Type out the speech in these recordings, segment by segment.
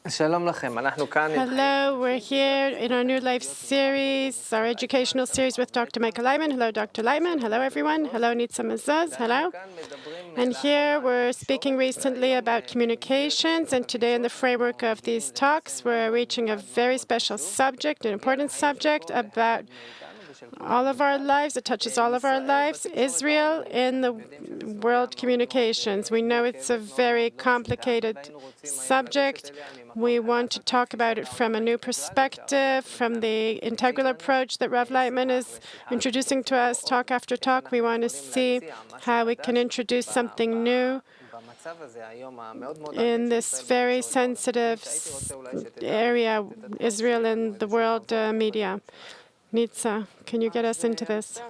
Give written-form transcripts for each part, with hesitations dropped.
Hello, we're here in our New Life series, our educational series with Dr. Michael Laitman. Hello, Dr. Laitman. Hello, everyone. Hello, Nitza Mazuz. Hello. And here we're speaking recently about communications, and today in the framework of these talks, we're reaching a very special subject, an important subject about all of our lives. It touches all of our lives. Israel in the world communications. We know it's a very complicated subject. We want to talk about it from a new perspective, from the integral approach that Rav Laitman is introducing to us talk after talk. We want to see how we can introduce something new in this very sensitive area, Israel and the world media. Nitza, can you get us into this?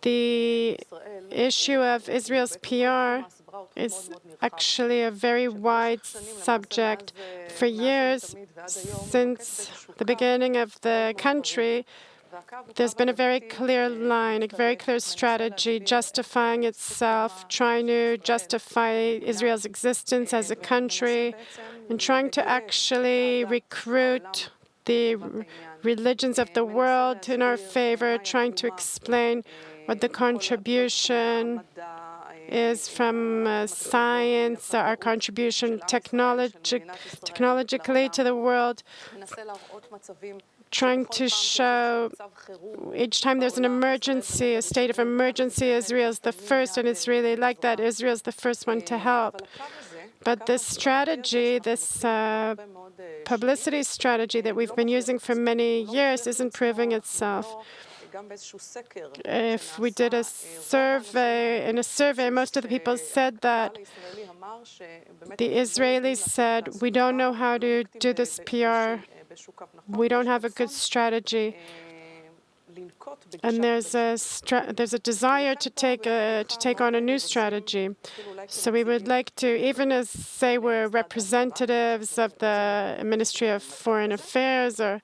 The issue of Israel's PR is actually a very wide subject. For years, since the beginning of the country, there's been a very clear line, a very clear strategy justifying itself, trying to justify Israel's existence as a country, and trying to actually recruit the religions of the world in our favor, trying to explain what the contribution is from science, our contribution technologically to the world, trying to show each time there's an emergency, a state of emergency, Israel's the first, and it's really like that. Israel's the first one to help. But this strategy, this publicity strategy that we've been using for many years isn't proving itself. If we did a survey, most of the people said that the Israelis said, we don't know how to do this PR. We don't have a good strategy. And there's a desire to take on a new strategy. So we would like to, even as say we're representatives of the Ministry of Foreign Affairs, or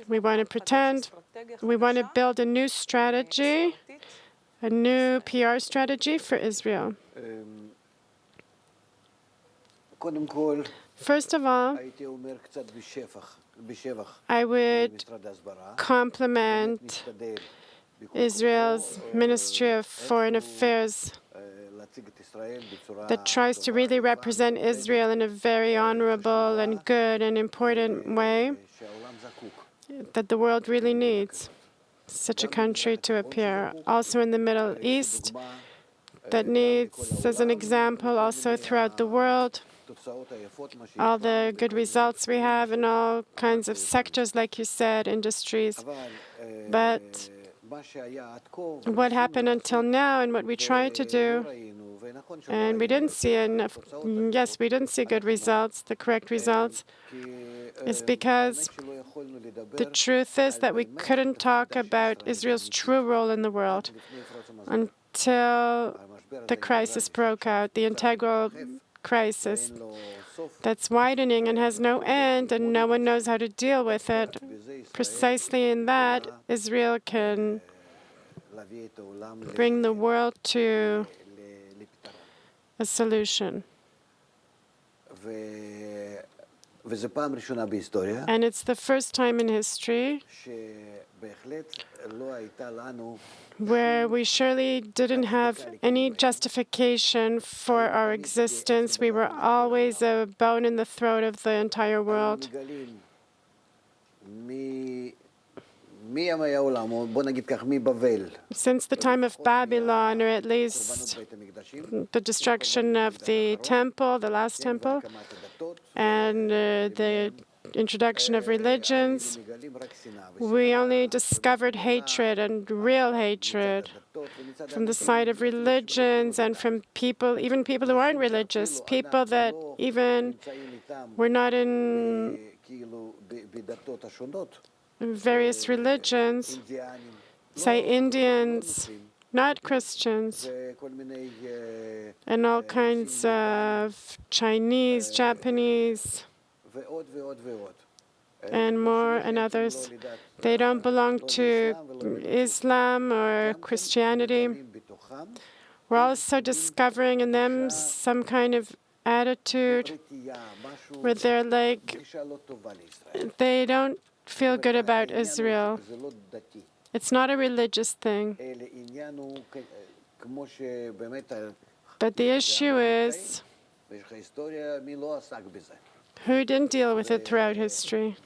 we want to pretend, we want to build a new strategy, a new PR strategy for Israel. First of all, I would compliment Israel's Ministry of Foreign Affairs that tries to really represent Israel in a very honorable and good and important way that the world really needs such a country to appear. Also in the Middle East, that needs, as an example, also throughout the world, all the good results we have in all kinds of sectors, like you said, industries. But what happened until now and what we tried to do, and we didn't see enough, yes, we didn't see good results, the correct results, is because the truth is that we couldn't talk about Israel's true role in the world until the crisis broke out, the integral crisis that's widening and has no end, and no one knows how to deal with it. Precisely in that, Israel can bring the world to a solution. And it's the first time in history where we surely didn't have any justification for our existence. We were always a bone in the throat of the entire world. Since the time of Babylon, or at least the destruction of the temple, the last temple, and the introduction of religions, we only discovered hatred, and real hatred, from the side of religions and from people, even people who aren't religious, people that even were not in various religions, say Indians, not Christians, and all kinds of Chinese, Japanese, and more, and others. They don't belong to Islam or Christianity. We're also discovering in them some kind of attitude where they're like, they don't feel good about Israel. It's not a religious thing. But the issue is, who didn't deal with it throughout history?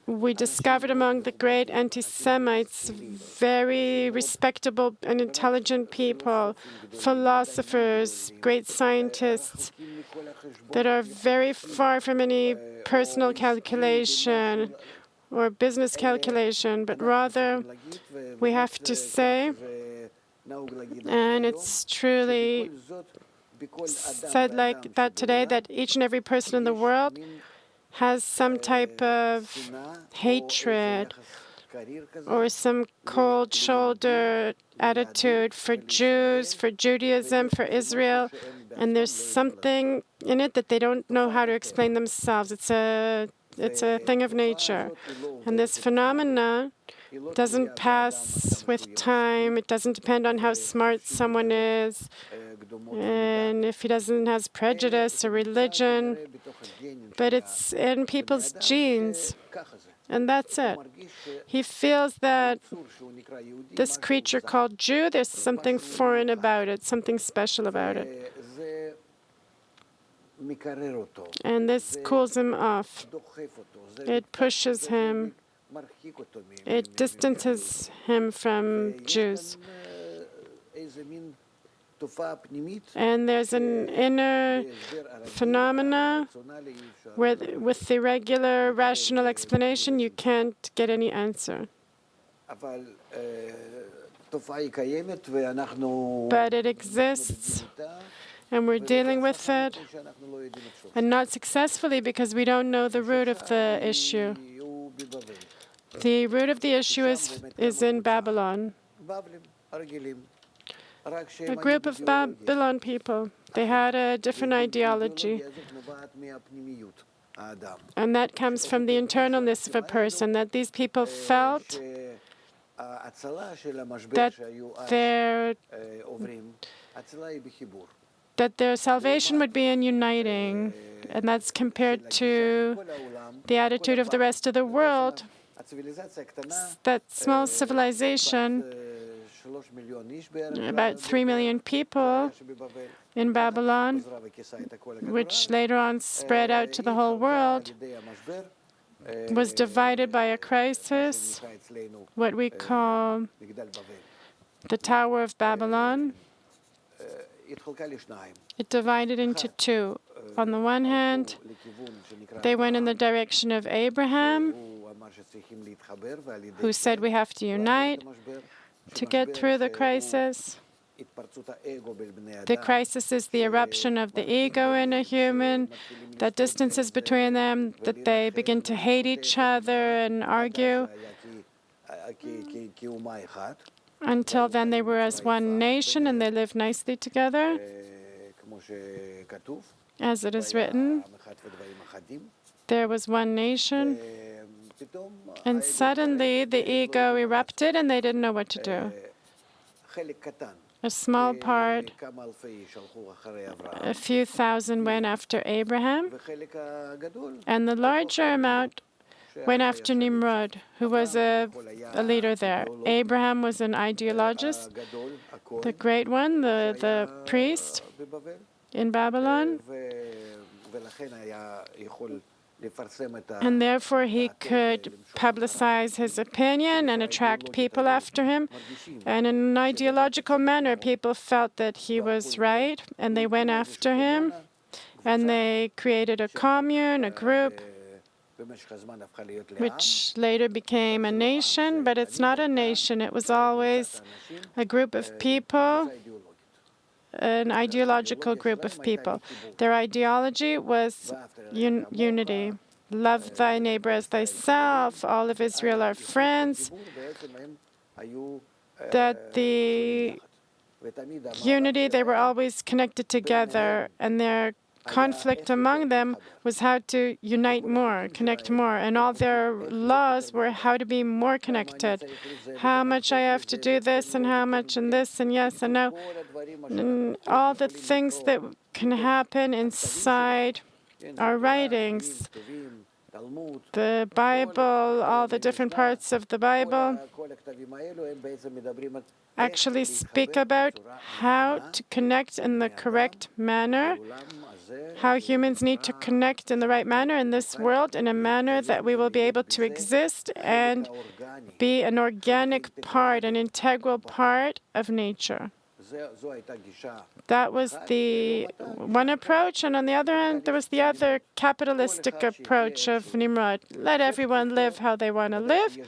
We discovered among the great anti-Semites very respectable and intelligent people, philosophers, great scientists that are very far from any personal calculation or business calculation, but rather we have to say, and it's truly said like that today, that each and every person in the world has some type of hatred or some cold-shouldered attitude for Jews, for Judaism, for Israel, and there's something in it that they don't know how to explain themselves. It's a thing of nature. And this phenomena doesn't pass with time. It doesn't depend on how smart someone is, and if he doesn't have prejudice or religion, but it's in people's genes, and that's it. He feels that this creature called Jew, there's something foreign about it, something special about it. And this cools him off. It pushes him. It distances him from Jews. And there's an inner phenomena where, with the regular rational explanation, you can't get any answer. But it exists, and we're dealing with it, and not successfully because we don't know the root of the issue. The root of the issue is in Babylon. A group of Babylon people, they had a different ideology. And that comes from the internalness of a person, that these people felt that their salvation would be in uniting, and that's compared to the attitude of the rest of the world. That small civilization, about 3 million people in Babylon, which later on spread out to the whole world, was divided by a crisis, what we call the Tower of Babylon. It divided into two. On the one hand, they went in the direction of Abraham, who said we have to unite to get through the crisis. The crisis is the eruption of the ego in a human, that distances between them, that they begin to hate each other and argue. Until then, they were as one nation, and they lived nicely together, as it is written. There was one nation, and suddenly the ego erupted, and they didn't know what to do. A small part, a few thousand, went after Abraham, and the larger amount went after Nimrod, who was a leader there. Abraham was an ideologist, the great one, the priest in Babylon, and therefore he could publicize his opinion and attract people after him. And in an ideological manner, people felt that he was right, and they went after him, and they created a commune, a group, which later became a nation, but it's not a nation. It was always a group of people, an ideological group of people. Their ideology was unity. Love thy neighbor as thyself. All of Israel are friends. That the unity, they were always connected together, and their conflict among them was how to unite more, connect more, and all their laws were how to be more connected. How much I have to do this, and how much, and this, and yes, and no. And all the things that can happen inside our writings, the Bible, all the different parts of the Bible, actually speak about how to connect in the correct manner, how humans need to connect in the right manner in this world, in a manner that we will be able to exist and be an organic part, an integral part of nature. That was the one approach, and on the other hand, there was the other capitalistic approach of Nimrod. Let everyone live how they want to live.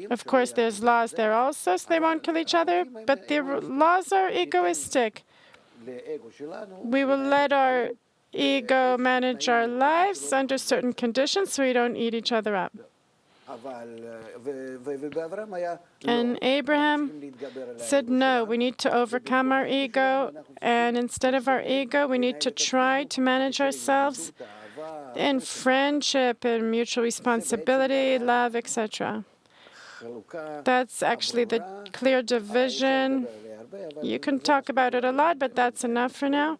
Of course, there's laws there also, so they won't kill each other, but the laws are egoistic. We will let our ego manage our lives under certain conditions so we don't eat each other up. And Abraham said, no, we need to overcome our ego, and instead of our ego, we need to try to manage ourselves in friendship and mutual responsibility, love, etc. That's actually the clear division. You can talk about it a lot, but that's enough for now.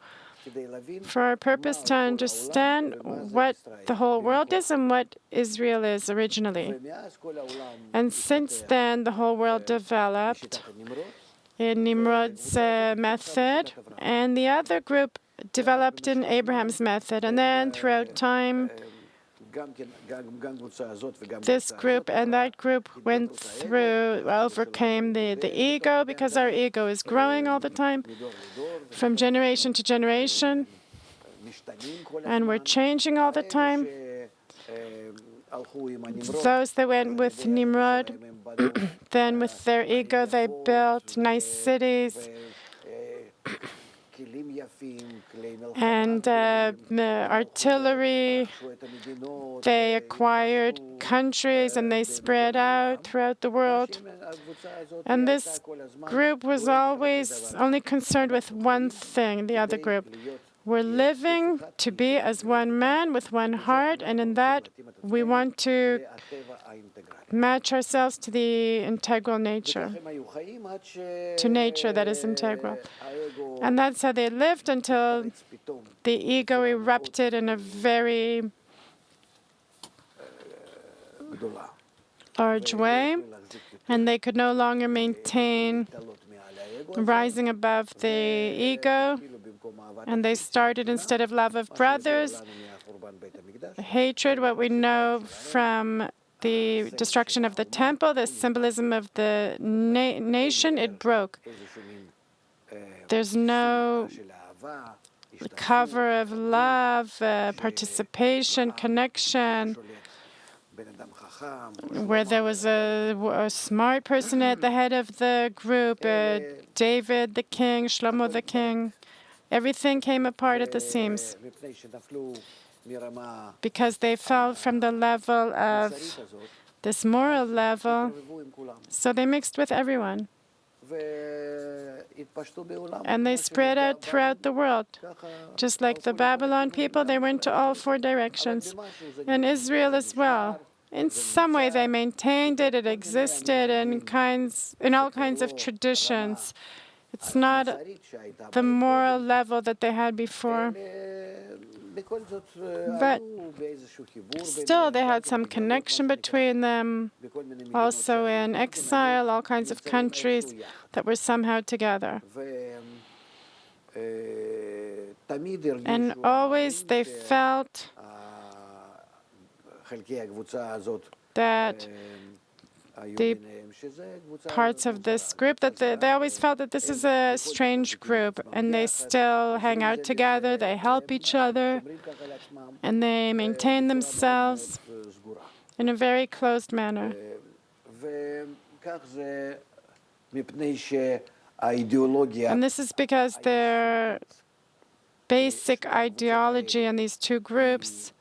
For our purpose to understand what the whole world is and what Israel is originally. And since then, the whole world developed in Nimrod's method, and the other group developed in Abraham's method. And then throughout time, this group and that group went through, overcame the ego, because our ego is growing all the time, from generation to generation, and we're changing all the time. Those that went with Nimrod, then with their ego, they built nice cities and artillery. They acquired countries and they spread out throughout the world. And this group was always only concerned with one thing, the other group. We're living to be as one man with one heart, and in that we want to match ourselves to the integral nature, to nature that is integral. And that's how they lived until the ego erupted in a very large way, and they could no longer maintain rising above the ego, and they started, instead of love of brothers, hatred, what we know from the destruction of the temple, the symbolism of the nation, it broke. There's no cover of love, participation, connection, where there was a smart person at the head of the group, David the king, Shlomo the king. Everything came apart at the seams because they fell from the level of this moral level, so they mixed with everyone. And they spread out throughout the world. Just like the Babylon people, they went to all four directions. And Israel as well. In some way, they maintained it. It existed in all kinds of traditions. It's not the moral level that they had before. But still, they had some connection between them. Also in exile, all kinds of countries that were somehow together. And always they felt that the parts of this group, that they always felt that this is a strange group, and they still hang out together, they help each other, and they maintain themselves in a very closed manner. And this is because their basic ideology in these two groups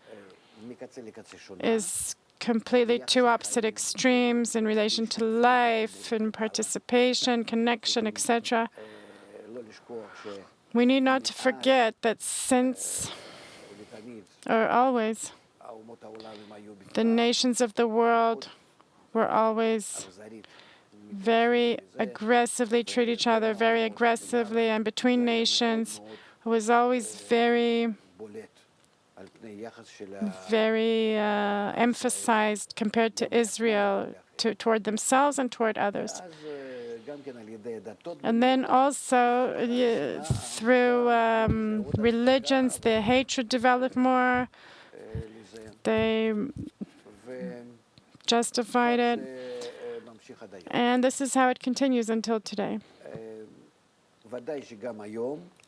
is completely two opposite extremes in relation to life and participation, connection, etc. We need not to forget that since, or always, the nations of the world were always very aggressively treat each other very aggressively, and between nations it was always very emphasized compared to Israel, toward themselves and toward others. And then also through religions, the hatred developed more. They justified it. And this is how it continues until today.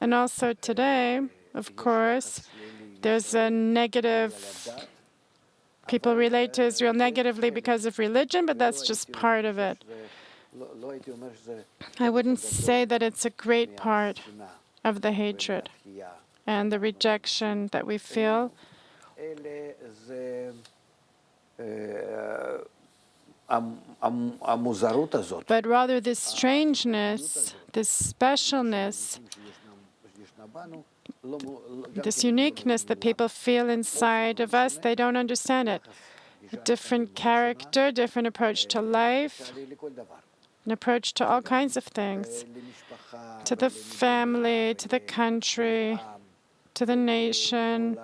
And also today, of course, there's a negative. People relate to Israel negatively because of religion, but that's just part of it. I wouldn't say that it's a great part of the hatred and the rejection that we feel. But rather this strangeness, this specialness, this uniqueness that people feel inside of us, they don't understand it. A different character, different approach to life, an approach to all kinds of things, to the family, to the country, to the nation,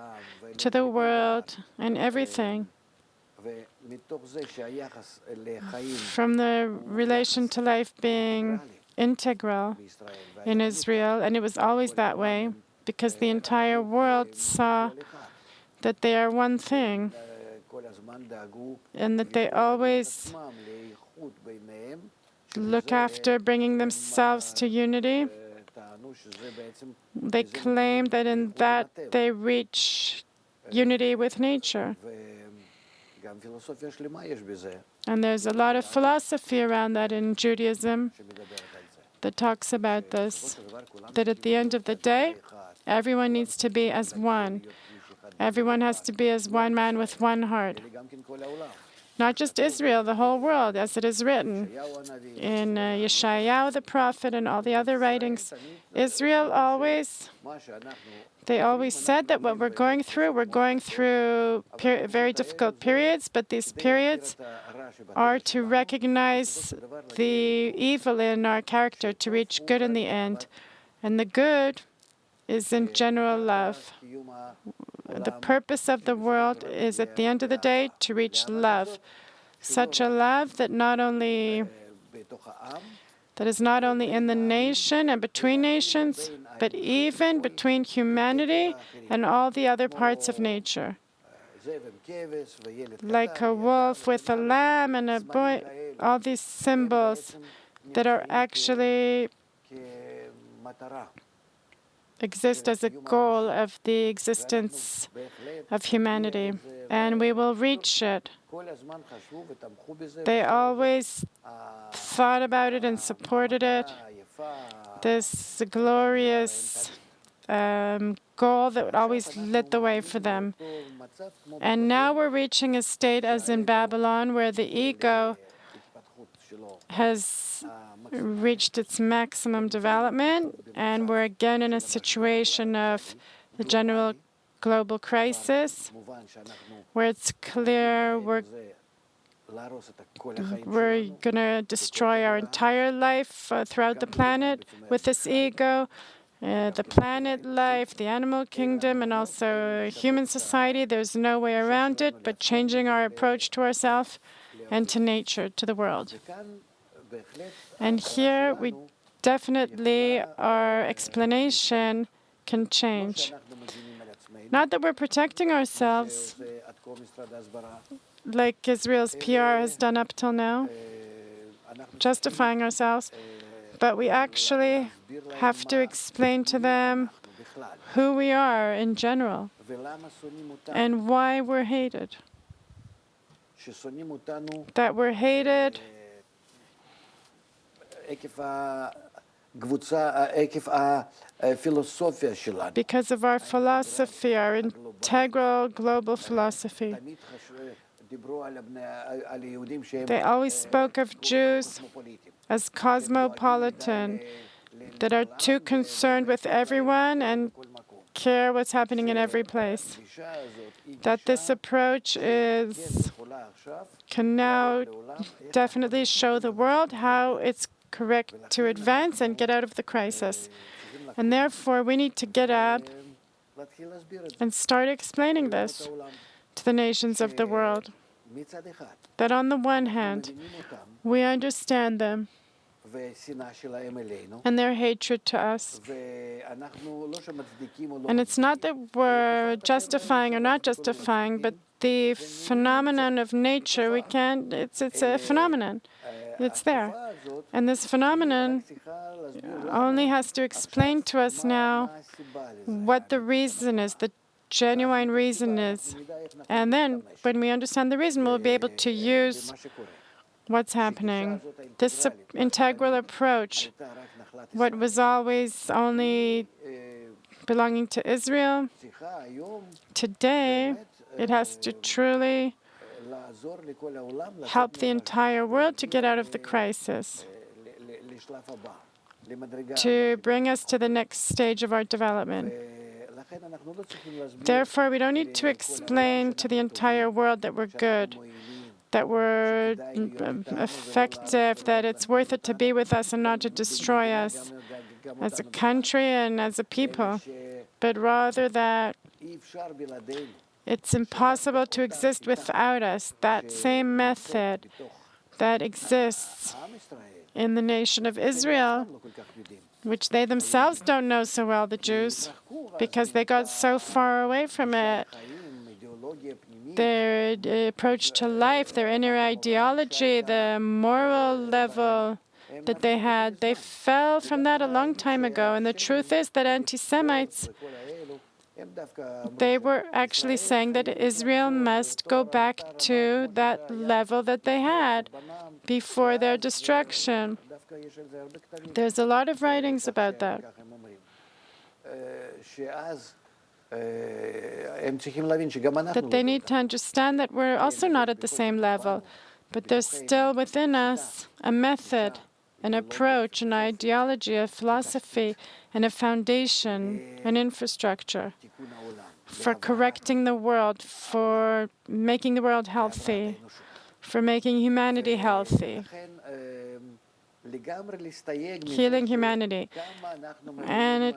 to the world, and everything. From the relation to life being integral in Israel, and it was always that way, because the entire world saw that they are one thing, and that they always look after bringing themselves to unity. They claim that in that they reach unity with nature. And there's a lot of philosophy around that in Judaism that talks about this, that at the end of the day, everyone needs to be as one. Everyone has to be as one man with one heart. Not just Israel, the whole world, as it is written in Yeshayahu the prophet and all the other writings. Israel always, they always said that what we're going through very difficult periods, but these periods are to recognize the evil in our character, to reach good in the end. And the good is in general love. The purpose of the world is, at the end of the day, to reach love. Such a love that is not only in the nation and between nations, but even between humanity and all the other parts of nature. Like a wolf with a lamb and a boy, all these symbols that are actually exist as a goal of the existence of humanity, and we will reach it. They always thought about it and supported it, this glorious goal that always lit the way for them. And now we're reaching a state, as in Babylon, where the ego has reached its maximum development, and we're again in a situation of the general global crisis, where it's clear we're going to destroy our entire life throughout the planet with this ego, the planet life, the animal kingdom, and also human society. There's no way around it but changing our approach to ourselves and to nature, to the world. And here we definitely, our explanation can change. Not that we're protecting ourselves, like Israel's PR has done up till now, justifying ourselves, but we actually have to explain to them who we are in general and why we're hated. That we're hated because of our philosophy, our integral global philosophy. They always spoke of Jews as cosmopolitan, that are too concerned with everyone and care what's happening in every place. That this approach can now definitely show the world how it's correct to advance and get out of the crisis. And therefore, we need to get up and start explaining this to the nations of the world. That on the one hand, we understand them and their hatred to us. And it's not that we're justifying or not justifying, but the phenomenon of nature, we can't, it's a phenomenon. It's there. And this phenomenon only has to explain to us now what the reason is, the genuine reason is. And then, when we understand the reason, we'll be able to use what's happening. This integral approach, what was always only belonging to Israel, today it has to truly help the entire world to get out of the crisis, to bring us to the next stage of our development. Therefore, we don't need to explain to the entire world that we're good, that we're effective, that it's worth it to be with us and not to destroy us as a country and as a people, but rather that it's impossible to exist without us. That same method that exists in the nation of Israel, which they themselves don't know so well, the Jews, because they got so far away from it. Their approach to life, their inner ideology, the moral level that they had, they fell from that a long time ago. And the truth is that anti-Semites, they were actually saying that Israel must go back to that level that they had before their destruction. There's a lot of writings about that. That they need to understand that we're also not at the same level, but there's still within us a method, an approach, an ideology, a philosophy, and a foundation, an infrastructure for correcting the world, for making the world healthy, for making humanity healthy, healing humanity. And it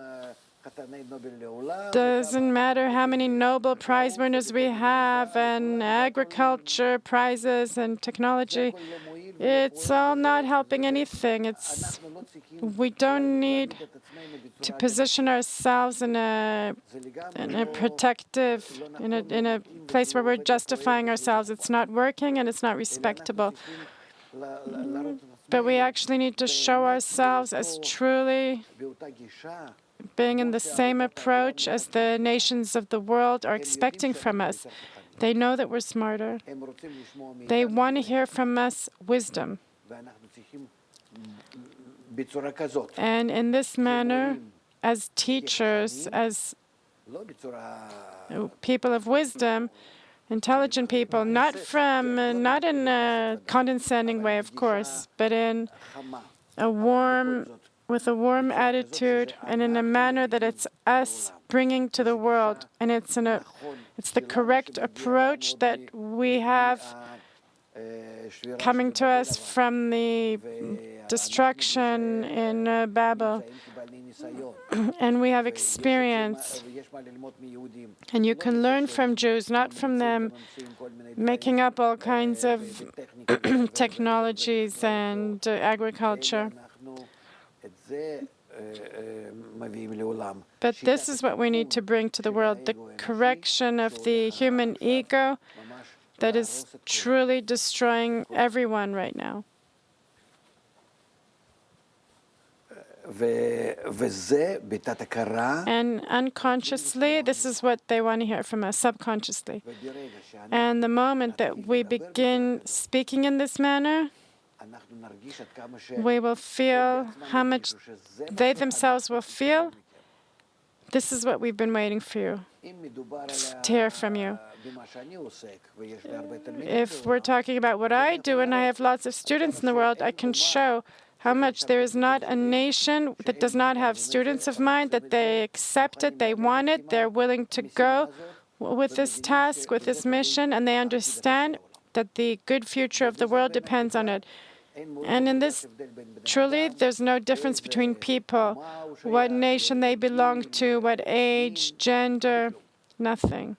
doesn't matter how many Nobel Prize winners we have, and agriculture prizes and technology. It's all not helping anything. We don't need to position ourselves in a protective, in a place where we're justifying ourselves. It's not working and it's not respectable. But we actually need to show ourselves as truly being in the same approach as the nations of the world are expecting from us. They know that we're smarter. They want to hear from us wisdom. And in this manner, as teachers, as people of wisdom, intelligent people, not in a condescending way, of course, but in with a warm attitude and in a manner that it's us bringing to the world, and it's the correct approach that we have coming to us from the destruction in Babel. And we have experience. And you can learn from Jews, not from them making up all kinds of technologies and agriculture. But this is what we need to bring to the world, the correction of the human ego that is truly destroying everyone right now. And unconsciously, this is what they want to hear from us, subconsciously. And the moment that we begin speaking in this manner, we will feel how much they themselves will feel. This is what we've been waiting for you, to hear from you. If we're talking about what I do, and I have lots of students in the world, I can show how much there is not a nation that does not have students of mine, that they accept it, they want it, they're willing to go with this task, with this mission, and they understand that the good future of the world depends on it. And in this, truly, there's no difference between people, what nation they belong to, what age, gender, nothing.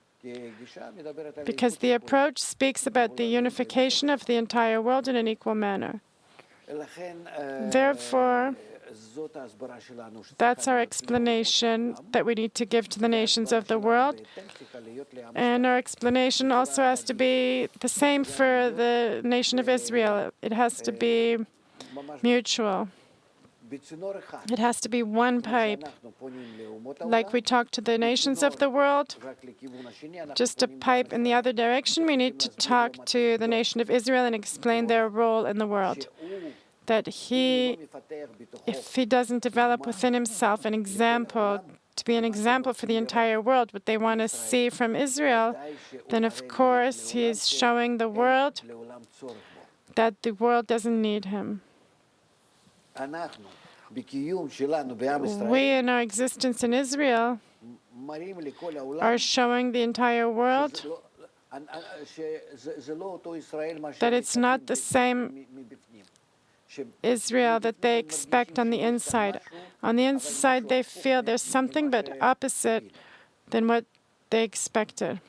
Because the approach speaks about the unification of the entire world in an equal manner. Therefore, that's our explanation that we need to give to the nations of the world. And our explanation also has to be the same for the nation of Israel. It has to be mutual. It has to be one pipe. Like we talk to the nations of the world, just a pipe in the other direction, we need to talk to the nation of Israel and explain their role in the world. That if he doesn't develop within himself an example, to be an example for the entire world, what they want to see from Israel, then of course he is showing the world that the world doesn't need him. We, in our existence in Israel, are showing the entire world that it's not the same Israel that they expect on the inside. On the inside, they feel there's something but opposite than what they expected.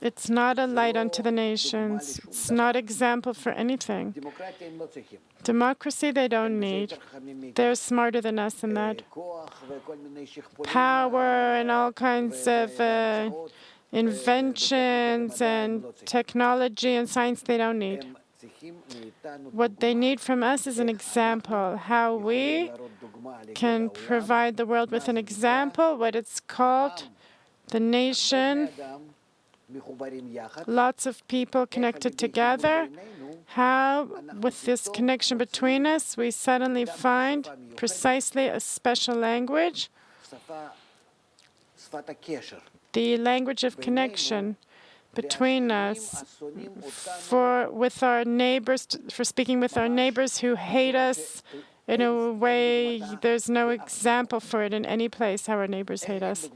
It's not a light unto the nations. It's not example for anything. Democracy they don't need. They're smarter than us in that. Power and all kinds of inventions and technology and science they don't need. What they need from us is an example, how we can provide the world with an example, what it's called, the nation, lots of people connected together, how, with this connection between us, we suddenly find precisely a special language, the language of connection between us, with our neighbors, for speaking with our neighbors who hate us in a way there's no example for it in any place, how our neighbors hate us.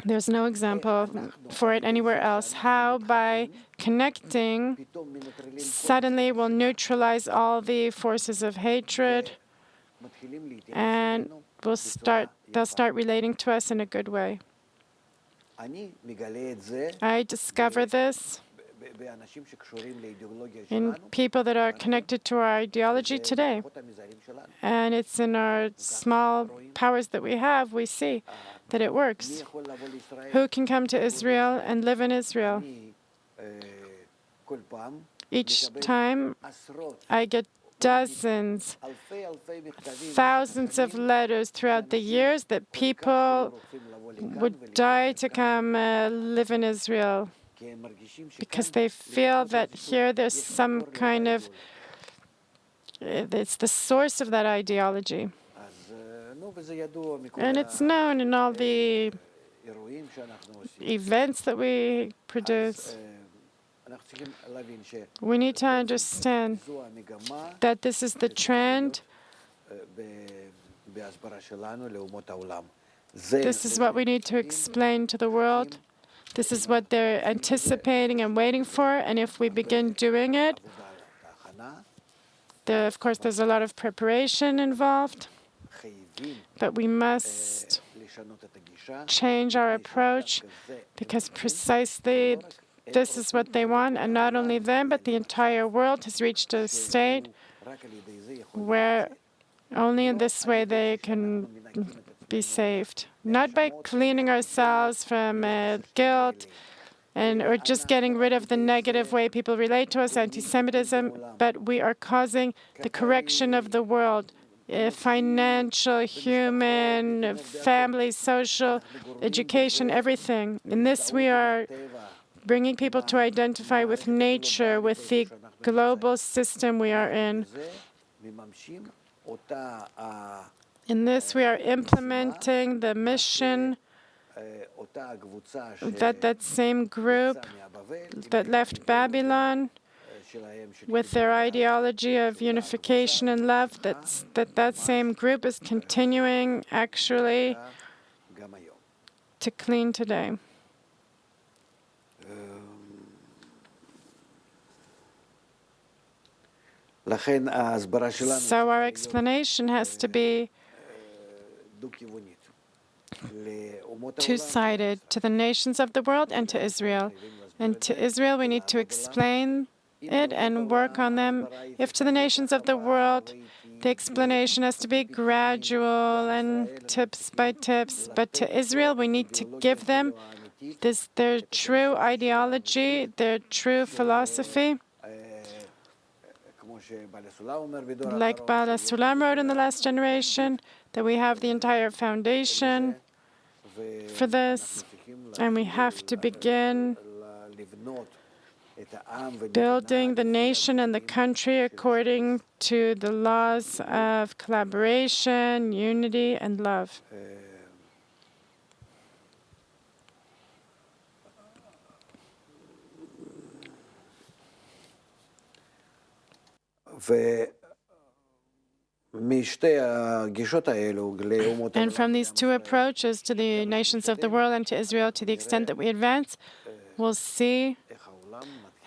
There's no example for it anywhere else. How, by connecting, suddenly we'll neutralize all the forces of hatred, and they'll start relating to us in a good way. I discover this in people that are connected to our ideology today. And it's in our small powers that we have, we see that it works. Who can come to Israel and live in Israel? Each time I get dozens, thousands of letters throughout the years that people would die to come live in Israel because they feel that here there's some kind of, it's the source of that ideology. And it's known in all the events that we produce. We need to understand that this is the trend. This is what we need to explain to the world. This is what they're anticipating and waiting for. And if we begin doing it, of course, there's a lot of preparation involved. But we must change our approach because precisely this is what they want. And not only them, but the entire world has reached a state where only in this way they can be saved. Not by cleaning ourselves from guilt or just getting rid of the negative way people relate to us, anti-Semitism, but we are causing the correction of the world. Financial, human, family, social, education, everything. In this we are bringing people to identify with nature, with the global system we are in. In this we are implementing the mission that same group that left Babylon, with their ideology of unification and love, that same group is continuing actually to clean today. So our explanation has to be two-sided, to the nations of the world and to Israel. And to Israel, we need to explain it and work on them. If to the nations of the world, the explanation has to be gradual and tips by tips, but to Israel, we need to give them their true ideology, their true philosophy. Like Bala Sulam wrote in the last generation, that we have the entire foundation for this, and we have to begin building the nation and the country according to the laws of collaboration, unity, and love. And from these two approaches to the nations of the world and to Israel, to the extent that we advance, we'll see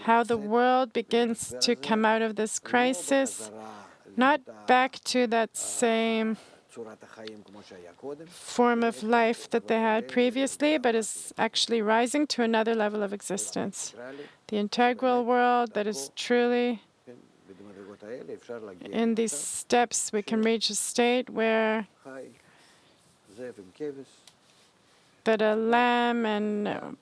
how the world begins to come out of this crisis, not back to that same form of life that they had previously, but is actually rising to another level of existence. The integral world that is truly, in these steps, we can reach a state where that a lamb and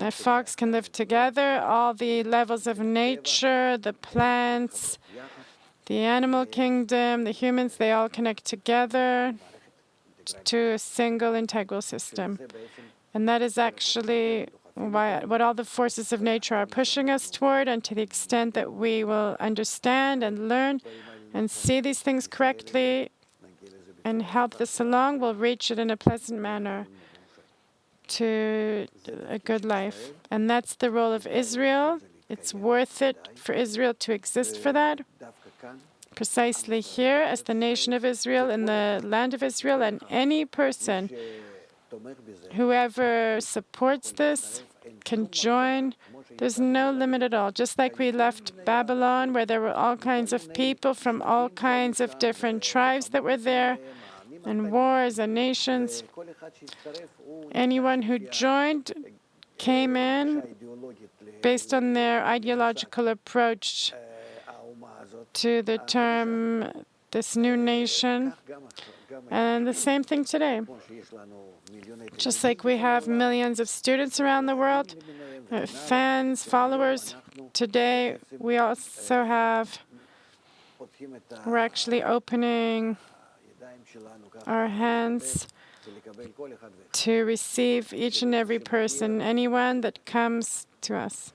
a fox can live together, all the levels of nature, the plants, the animal kingdom, the humans, they all connect together to a single integral system. And that is actually what all the forces of nature are pushing us toward, and to the extent that we will understand and learn and see these things correctly and help this along, we'll reach it in a pleasant manner to a good life. And that's the role of Israel. It's worth it for Israel to exist for that. Precisely here, as the nation of Israel, in the land of Israel, and any person, whoever supports this, can join. There's no limit at all. Just like we left Babylon, where there were all kinds of people from all kinds of different tribes that were there, and wars and nations. Anyone who joined came in based on their ideological approach to the term, this new nation. And the same thing today. Just like we have millions of students around the world, fans, followers, today we also have, we're actually opening our hands to receive each and every person, anyone that comes to us.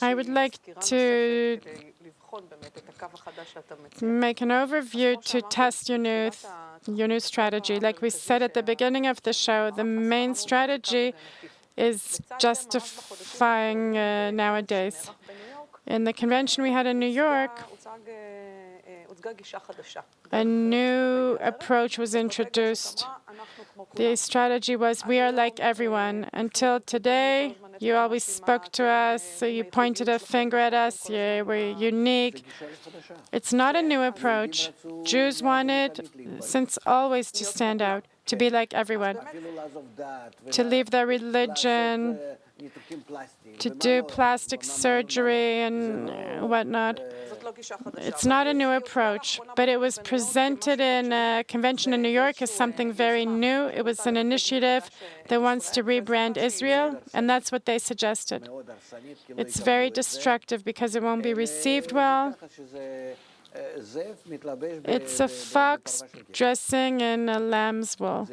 I would like to make an overview to test your new strategy. Like we said at the beginning of the show, the main strategy is justifying nowadays. In the convention we had in New York, a new approach was introduced. The strategy was, we are like everyone. Until today, you always spoke to us, so you pointed a finger at us, we're unique. It's not a new approach. Jews wanted, since always, to stand out, to be like everyone, to leave their religion, to do plastic surgery and whatnot. It's not a new approach, but it was presented in a convention in New York as something very new. It was an initiative that wants to rebrand Israel, and that's what they suggested. It's very destructive because it won't be received well. It's a fox dressing in a lamb's wool.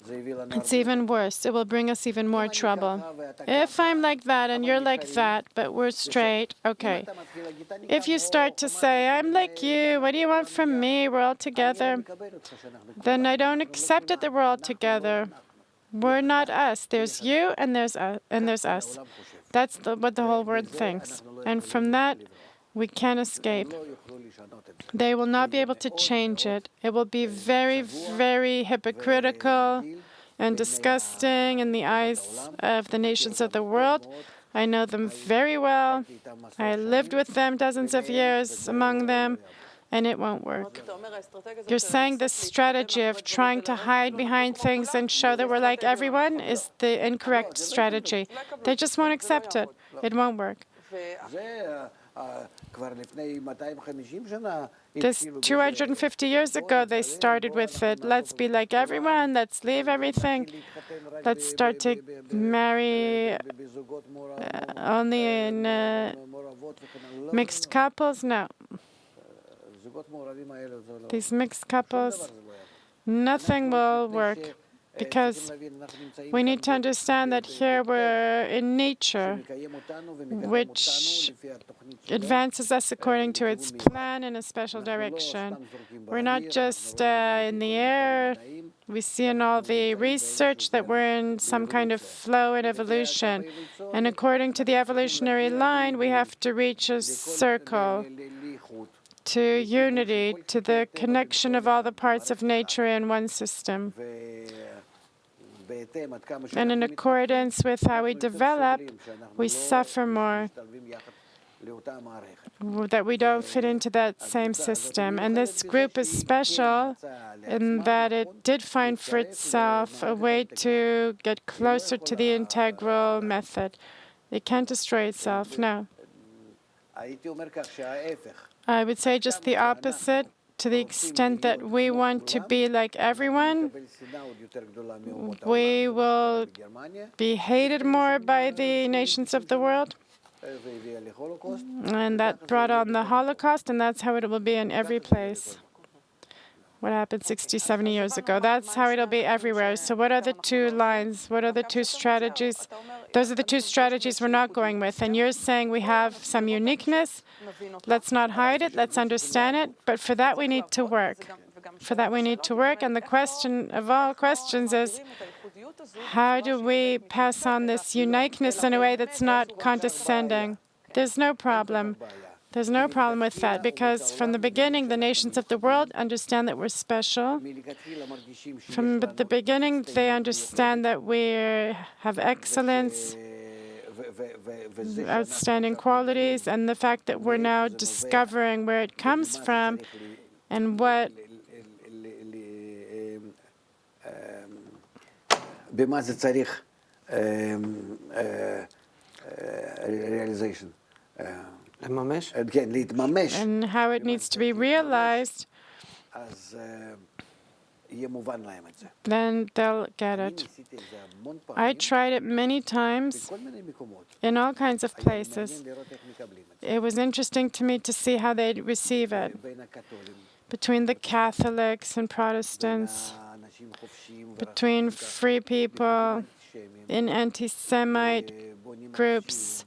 it's even worse. It will bring us even more trouble. If I'm like that and you're like that, but we're straight, okay. If you start to say, I'm like you, what do you want from me? We're all together. Then I don't accept it that we're all together. We're not us. There's you and there's us. That's what the whole world thinks. And from that, we can't escape. They will not be able to change it. It will be very, very hypocritical and disgusting in the eyes of the nations of the world. I know them very well. I lived with them dozens of years among them, and it won't work. You're saying this strategy of trying to hide behind things and show that we're like everyone is the incorrect strategy. They just won't accept it. It won't work. This 250 years ago, they started with it. Let's be like everyone. Let's leave everything. Let's start to marry only in mixed couples. No. These mixed couples, nothing will work. Because we need to understand that here we're in nature, which advances us according to its plan in a special direction. We're not just in the air. We see in all the research that we're in some kind of flow and evolution. And according to the evolutionary line, we have to reach a circle to unity, to the connection of all the parts of nature in one system. And in accordance with how we develop, we suffer more, that we don't fit into that same system. And this group is special in that it did find for itself a way to get closer to the integral method. It can't destroy itself, no. I would say just the opposite. To the extent that we want to be like everyone, we will be hated more by the nations of the world. And that brought on the Holocaust, and that's how it will be in every place. What happened 60, 70 years ago. That's how it'll be everywhere. So what are the two lines? What are the two strategies? Those are the two strategies we're not going with. And you're saying we have some uniqueness. Let's not hide it. Let's understand it. But for that, we need to work. For that, we need to work. And the question of all questions is, how do we pass on this uniqueness in a way that's not condescending? There's no problem. There's no problem with that, because from the beginning, the nations of the world understand that we're special. From the beginning, they understand that we have excellence, outstanding qualities, and the fact that we're now discovering where it comes from and what realization. And how it needs to be realized, then they'll get it. I tried it many times in all kinds of places. It was interesting to me to see how they'd receive it between the Catholics and Protestants, between free people, in anti-Semite groups,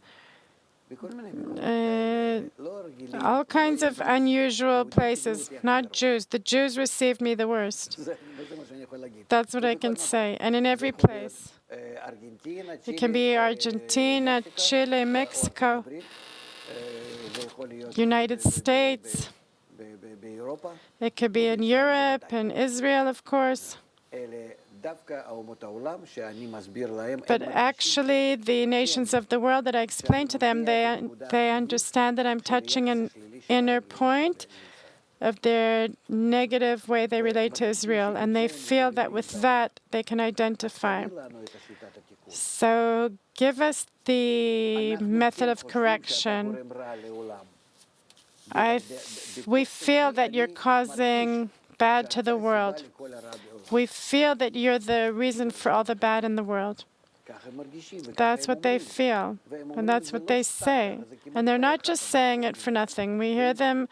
all kinds of unusual places, not Jews. The Jews received me the worst. That's what I can say. And in every place. It can be Argentina, Chile, Mexico, United States. It could be in Europe and Israel, of course. But actually, the nations of the world that I explained to them, they understand that I'm touching an inner point of their negative way they relate to Israel, and they feel that with that, they can identify. So give us the method of correction. We feel that you're causing bad to the world. We feel that you're the reason for all the bad in the world. That's what they feel, and that's what they say. And they're not just saying it for nothing. We hear them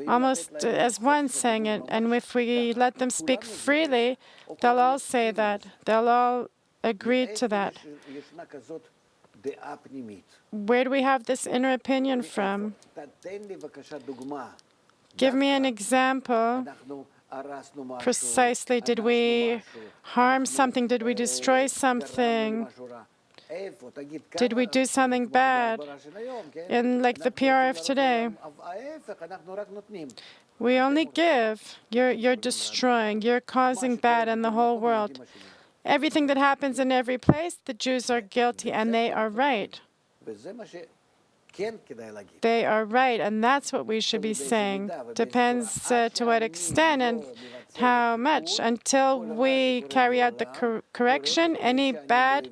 almost as one saying it. And if we let them speak freely, they'll all say that. They'll all agree to that. Where do we have this inner opinion from? Give me an example. Precisely, did we harm something? Did we destroy something? Did we do something bad? In like the PR of today, we only give. You're destroying. You're causing bad in the whole world. Everything that happens in every place, the Jews are guilty, and they are right. They are right, and that's what we should be saying. Depends to what extent and how much. Until we carry out the correction, any bad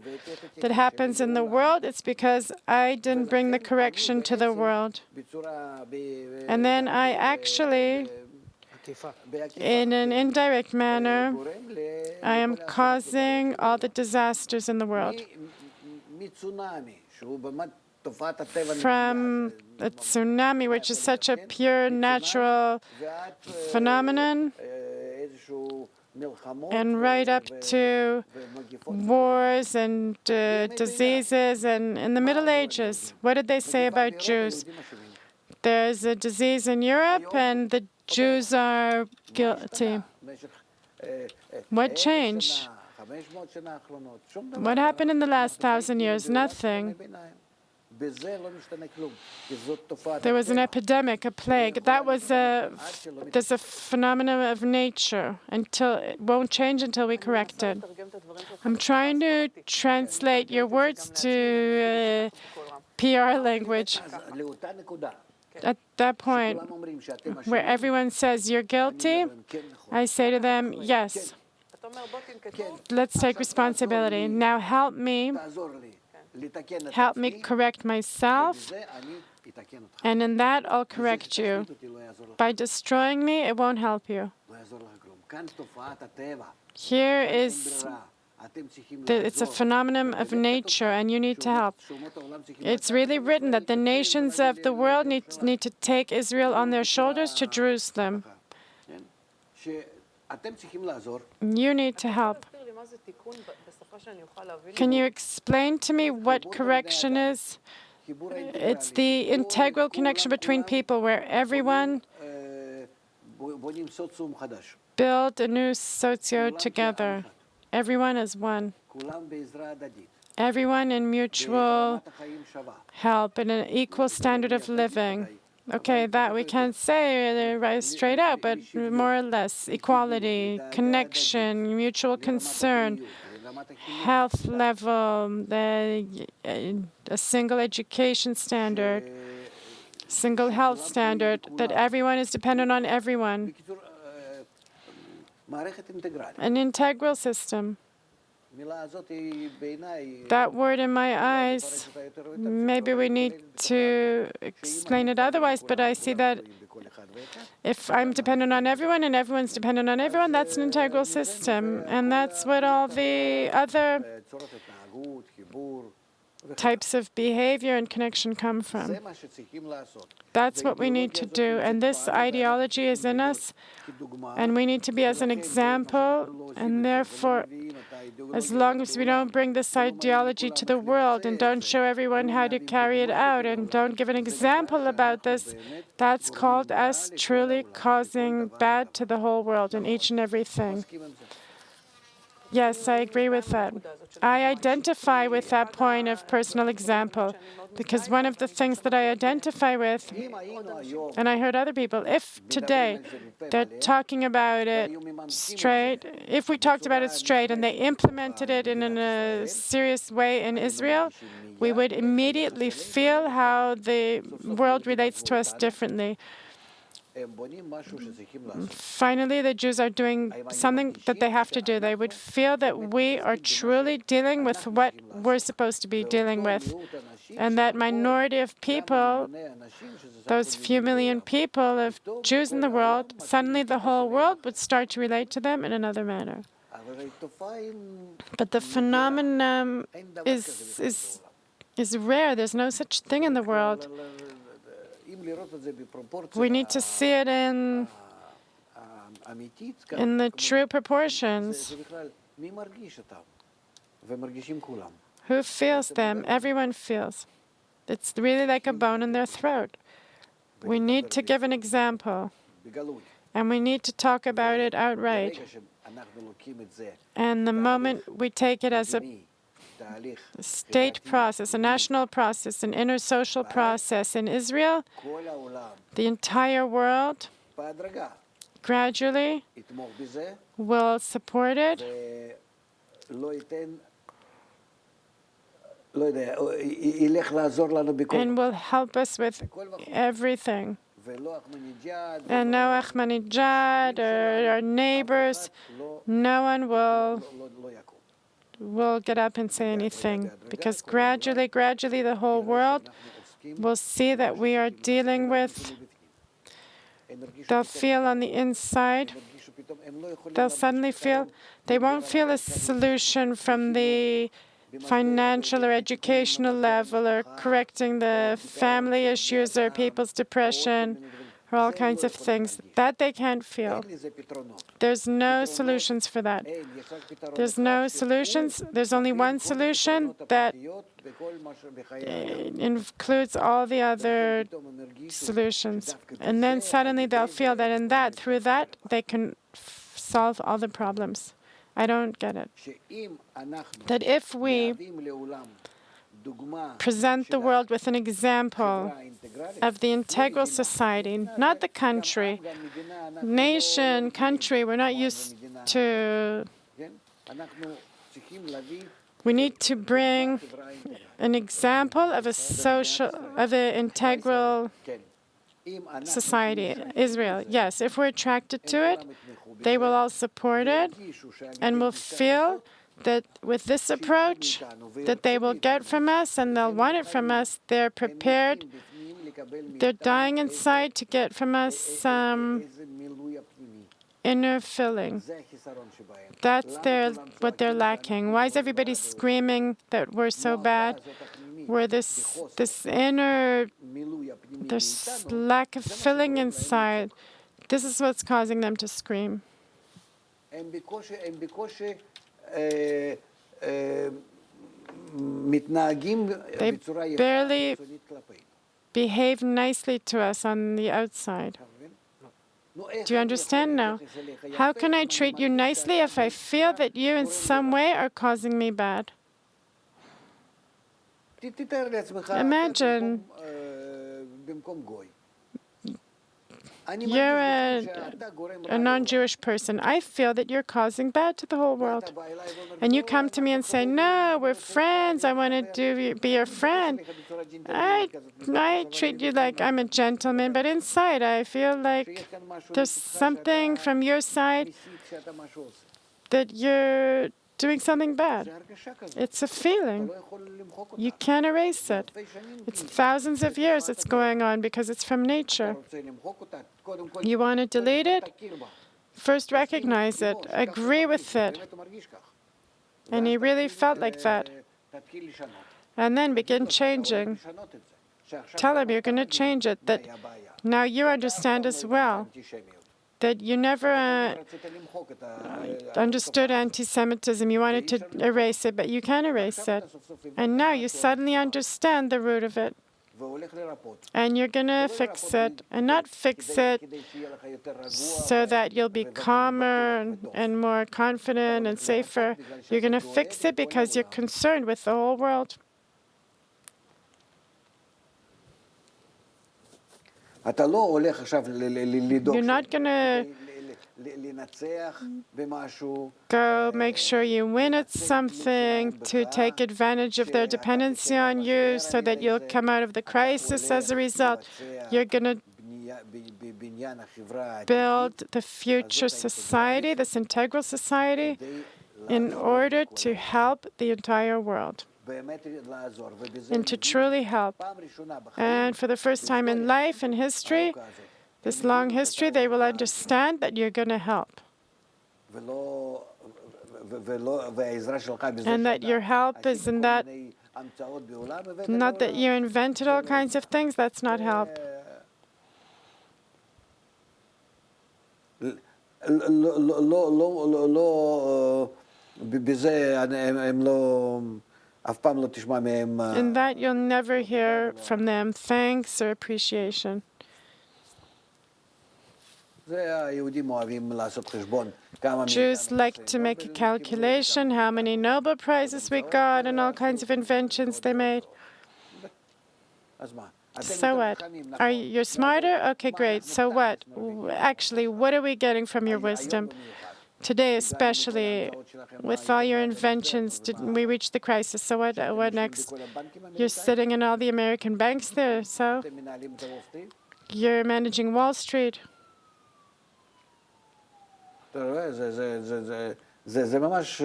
that happens in the world, it's because I didn't bring the correction to the world. And then I actually, in an indirect manner, I am causing all the disasters in the world. From a tsunami, which is such a pure natural phenomenon, and right up to wars and diseases. And in the Middle Ages, what did they say about Jews? There's a disease in Europe, and the Jews are guilty. What changed? What happened in the last 1,000 years? Nothing. There was an epidemic, a plague. There's a phenomenon of nature. It won't change until we correct it. I'm trying to translate your words to PR language. At that point, where everyone says you're guilty, I say to them, yes. Let's take responsibility. Now help me correct myself, and in that I'll correct you. By destroying me, it won't help you. Here it's a phenomenon of nature, and you need to help. It's really written that the nations of the world need to take Israel on their shoulders to Jerusalem. You need to help. Can you explain to me what correction is? It's the integral connection between people where everyone build a new socio together. Everyone is one. Everyone in mutual help in an equal standard of living. Okay, that we can't say right straight out, but more or less equality, connection, mutual concern, health level, a single education standard, single health standard, that everyone is dependent on everyone. An integral system. That word in my eyes, maybe we need to explain it otherwise, but I see that if I'm dependent on everyone and everyone's dependent on everyone, that's an integral system. And that's what all the other types of behavior and connection come from. That's what we need to do. And this ideology is in us, and we need to be as an example. And therefore, as long as we don't bring this ideology to the world and don't show everyone how to carry it out and don't give an example about this, that's called us truly causing bad to the whole world in each and everything. Yes, I agree with that. I identify with that point of personal example, because one of the things that I identify with, and I heard other people, if today they're talking about it straight, if we talked about it straight and they implemented it in a serious way in Israel, we would immediately feel how the world relates to us differently. Finally, the Jews are doing something that they have to do. They would feel that we are truly dealing with what we're supposed to be dealing with. And that minority of people, those few million people of Jews in the world, suddenly the whole world would start to relate to them in another manner. But the phenomenon is rare. There's no such thing in the world. We need to see it in the true proportions. Who feels them? Everyone feels. It's really like a bone in their throat. We need to give an example, and we need to talk about it outright. And the moment we take it as a state process, a national process, an inner social process in Israel, the entire world gradually will support it and will help us with everything. And no Ahmadinejad or our neighbors, no one will get up and say anything, because gradually, the whole world will see that we are dealing with. They'll feel on the inside. They'll suddenly feel, they won't feel a solution from the financial or educational level, or correcting the family issues or people's depression, or all kinds of things. That they can't feel. There's no solutions for that. There's no solutions. There's only one solution that includes all the other solutions. And then suddenly they'll feel that through that, they can solve all the problems. I don't get it. That if we present the world with an example of the integral society, not the country, nation, country, we're not used to. We need to bring an example of an integral society, Israel. Yes, if we're attracted to it, they will all support it and will feel that with this approach that they will get from us and they'll want it from us. They're prepared. They're dying inside to get from us some inner filling. That's what they're lacking. Why is everybody screaming that we're so bad? We're this inner, this lack of filling inside. This is what's causing them to scream. They barely behave nicely to us on the outside. Do you understand now? How can I treat you nicely if I feel that you in some way are causing me bad? Imagine you're a non-Jewish person. I feel that you're causing bad to the whole world. And you come to me and say, no, we're friends. I want to be your friend. I treat you like I'm a gentleman, but inside I feel like there's something from your side that you're doing something bad. It's a feeling. You can't erase it. It's thousands of years it's going on because it's from nature. You want to delete it? First recognize it. Agree with it. And he really felt like that. And then begin changing. Tell him you're going to change it, that now you understand as well that you never understood anti-Semitism. You wanted to erase it, but you can't erase it. And now you suddenly understand the root of it. And you're going to fix it, and not fix it so that you'll be calmer and more confident and safer. You're going to fix it because you're concerned with the whole world. You're not going to go make sure you win at something to take advantage of their dependency on you so that you'll come out of the crisis as a result. You're going to build the future society, this integral society, in order to help the entire world and to truly help. And for the first time in life, in history, this long history, they will understand that you're going to help. And that your help is in that, not that you invented all kinds of things, that's not help. בזה הם לא, אף פעם לא תשמע מהם. In that, you'll never hear from them thanks or appreciation. זה היהודים אוהבים לעשות חשבון. כמה Jews like to make a calculation how many Nobel Prizes we got and all kinds of inventions they made. אז מה? So what? Are you're smarter? Okay, great. So what? Actually, what are we getting from your wisdom? Today, especially, with all your inventions, didn't we reach the crisis? So what next? You're sitting in all the American banks there, so you're managing Wall Street. אתה רואה, זה ממש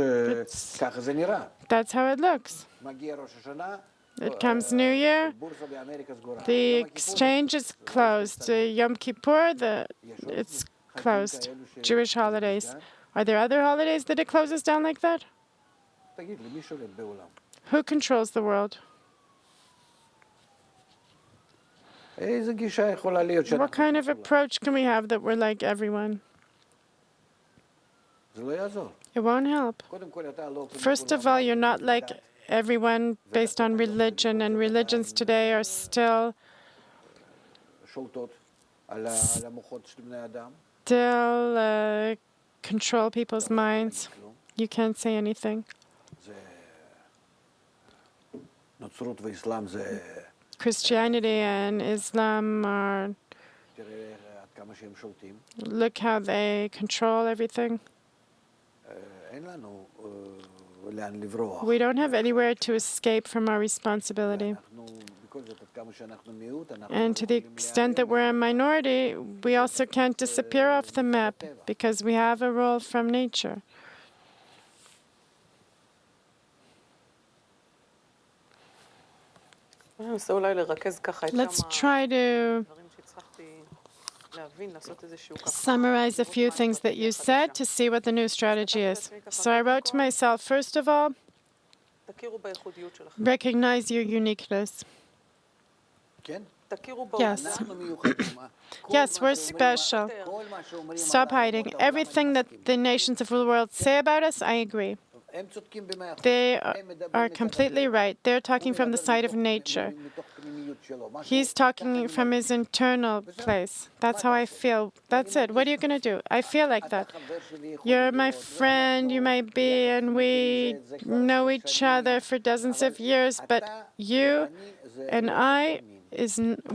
ככה זה נראה. That's how it looks. מגיע ראש השנה, It comes New Year, בורסה באמריקה סגורה. the exchange is closed. Yom Kippur, it's closed. Jewish holidays. Are there other holidays that it closes down like that? תגיד לי, מי שולט בעולם? Who controls the world? איזה גישה יכולה להיות שאנחנו... What kind of approach can we have that we're like everyone? זה לא יעזור. It won't help. קודם כל אתה לא... First of all, you're not like everyone based on religion, and religions today are still שולטות על המוחות של בני אדם. control people's minds. You can't say anything. זה... נוצרות ואסלאם זה... Christianity and Islam are... תראה עד כמה שהם שולטים. Look how they control everything. אין לנו לאן לברוח. We don't have anywhere to escape from our responsibility. And to the extent that we're a minority, we also can't disappear off the map because we have a role from nature. Let's try to summarize a few things that you said to see what the new strategy is. So I wrote to myself, first of all, recognize your uniqueness. Yes. Yes, we're special. Stop hiding. Everything that the nations of the world say about us, I agree. They are completely right. They're talking from the side of nature. He's talking from his internal place. That's how I feel. That's it. What are you going to do? I feel like that. You're my friend, you might be, and we know each other for dozens of years, but you and I,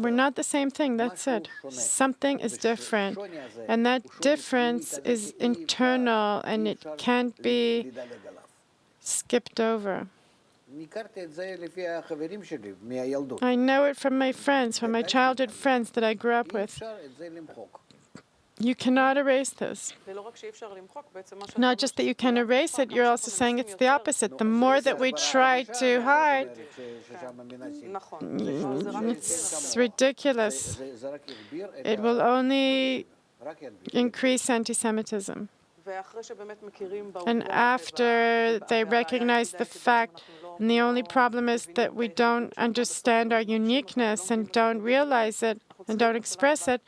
we're not the same thing. That's it. Something is different. And that difference is internal, and it can't be skipped over. I know it from my friends, from my childhood friends that I grew up with. You cannot erase this. Not just that you can erase it, you're also saying it's the opposite. The more that we try to hide, it's ridiculous. It will only increase anti-Semitism. And after they recognize the fact, and the only problem is that we don't understand our uniqueness and don't realize it and don't express it,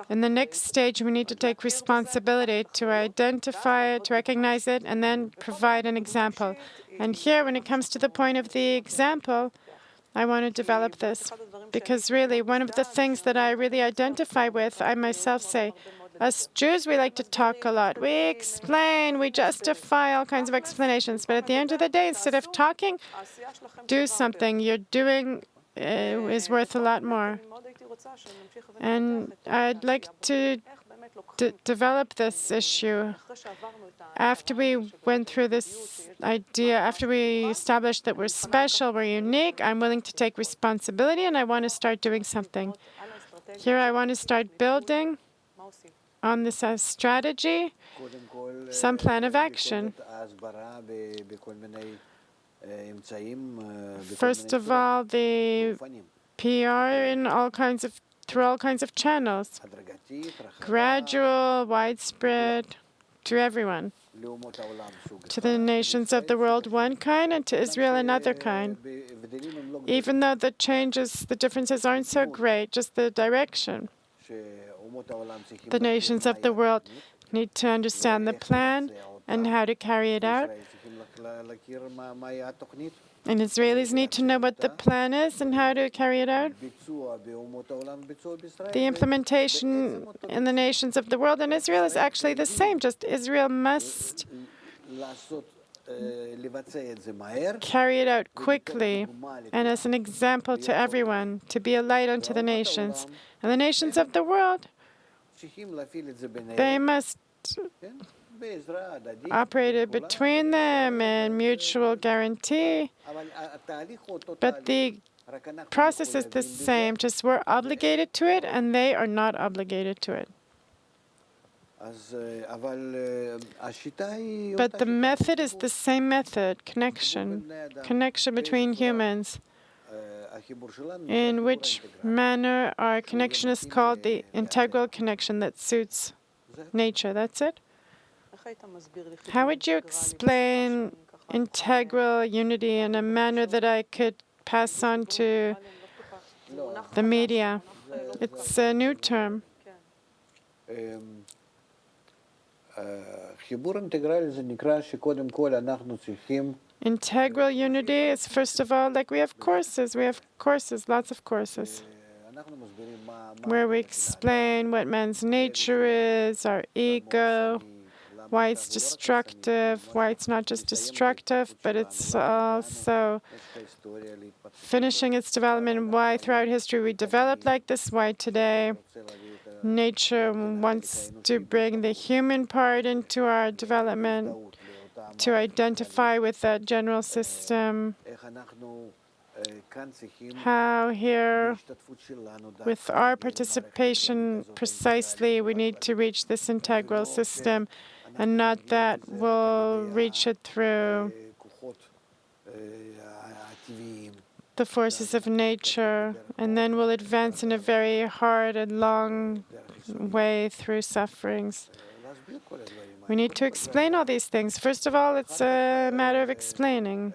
in the next stage we need to take responsibility to identify it, to recognize it, and then provide an example. And here, when it comes to the point of the example, I want to develop this. Because really, one of the things that I really identify with, I myself say, us Jews, we like to talk a lot. We explain, we justify all kinds of explanations. But at the end of the day, instead of talking, do something. Your doing is worth a lot more. And I'd like to develop this issue. After we went through this idea, after we established that we're special, we're unique, I'm willing to take responsibility, and I want to start doing something. Here I want to start building on this strategy, some plan of action. First of all, the PR in through all kinds of channels, gradual, widespread, to everyone, to the nations of the world one kind, and to Israel another kind. Even though the differences aren't so great, just the direction. The nations of the world need to understand the plan and how to carry it out. And Israelis need to know what the plan is and how to carry it out. The implementation in the nations of the world and Israel is actually the same, just Israel must carry it out quickly and as an example to everyone, to be a light unto the nations. And the nations of the world, they must operate it between them and mutual guarantee. But the process is the same, just we're obligated to it and they are not obligated to it. But the method is the same method, connection between humans. In which manner our connection is called the integral connection that suits nature. That's it? How would you explain integral unity in a manner that I could pass on to the media? It's a new term. Integral unity is, first of all, like we have courses, lots of courses, where we explain what man's nature is, our ego, why it's destructive, why it's not just destructive, but it's also finishing its development, why throughout history we developed like this, why today nature wants to bring the human part into our development, to identify with that general system, how here, with our participation precisely, we need to reach this integral system, and not that we'll reach it through the forces of nature, and then we'll advance in a very hard and long way through sufferings. We need to explain all these things. First of all, it's a matter of explaining.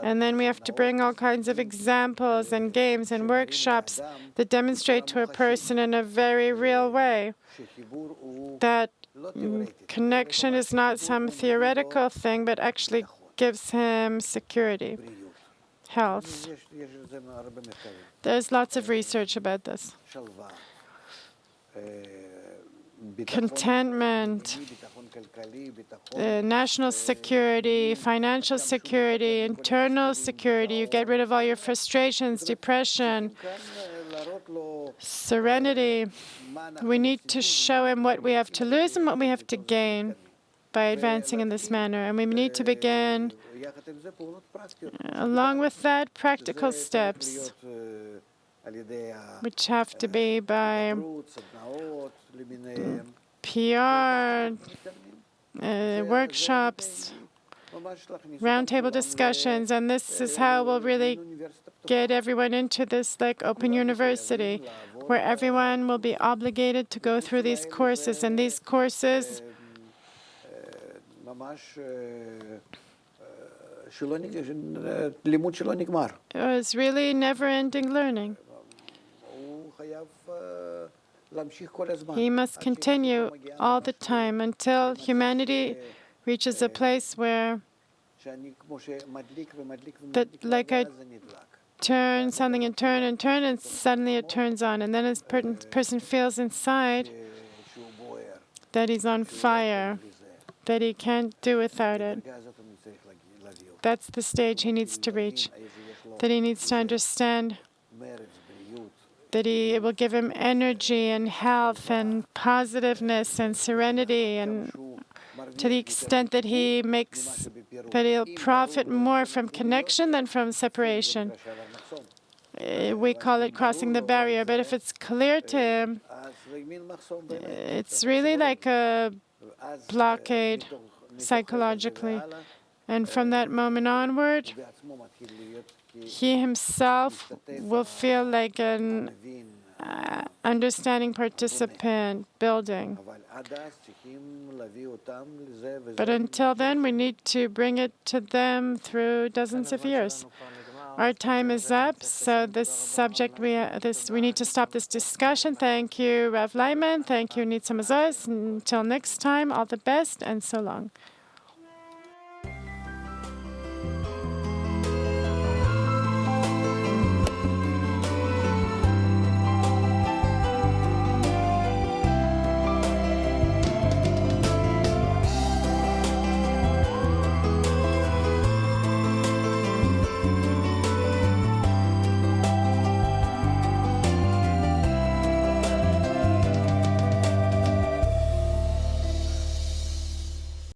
And then we have to bring all kinds of examples and games and workshops that demonstrate to a person in a very real way that connection is not some theoretical thing, but actually gives him security, health. There's lots of research about this. Contentment, national security, financial security, internal security. You get rid of all your frustrations, depression, serenity. We need to show him what we have to lose and what we have to gain by advancing in this manner. And we need to begin, along with that, practical steps, which have to be by PR, workshops, roundtable discussions, and this is how we'll really get everyone into this like open university, where everyone will be obligated to go through these courses, and these courses is really never-ending learning. He must continue all the time until humanity reaches a place where that, like I turn something and turn, and suddenly it turns on, and then this person feels inside that he's on fire, that he can't do without it. That's the stage he needs to reach, that he needs to understand that it will give him energy and health and positiveness and serenity, and to the extent that that he'll profit more from connection than from separation. We call it crossing the barrier, but if it's clear to him, it's really like a blockade psychologically. And from that moment onward, he himself will feel like an understanding participant building. But until then, we need to bring it to them through dozens of years. Our time is up, so this subject, we need to stop this discussion. Thank you, Rav Laitman. Thank you, Nitza Mazos. Until next time, all the best, and so long.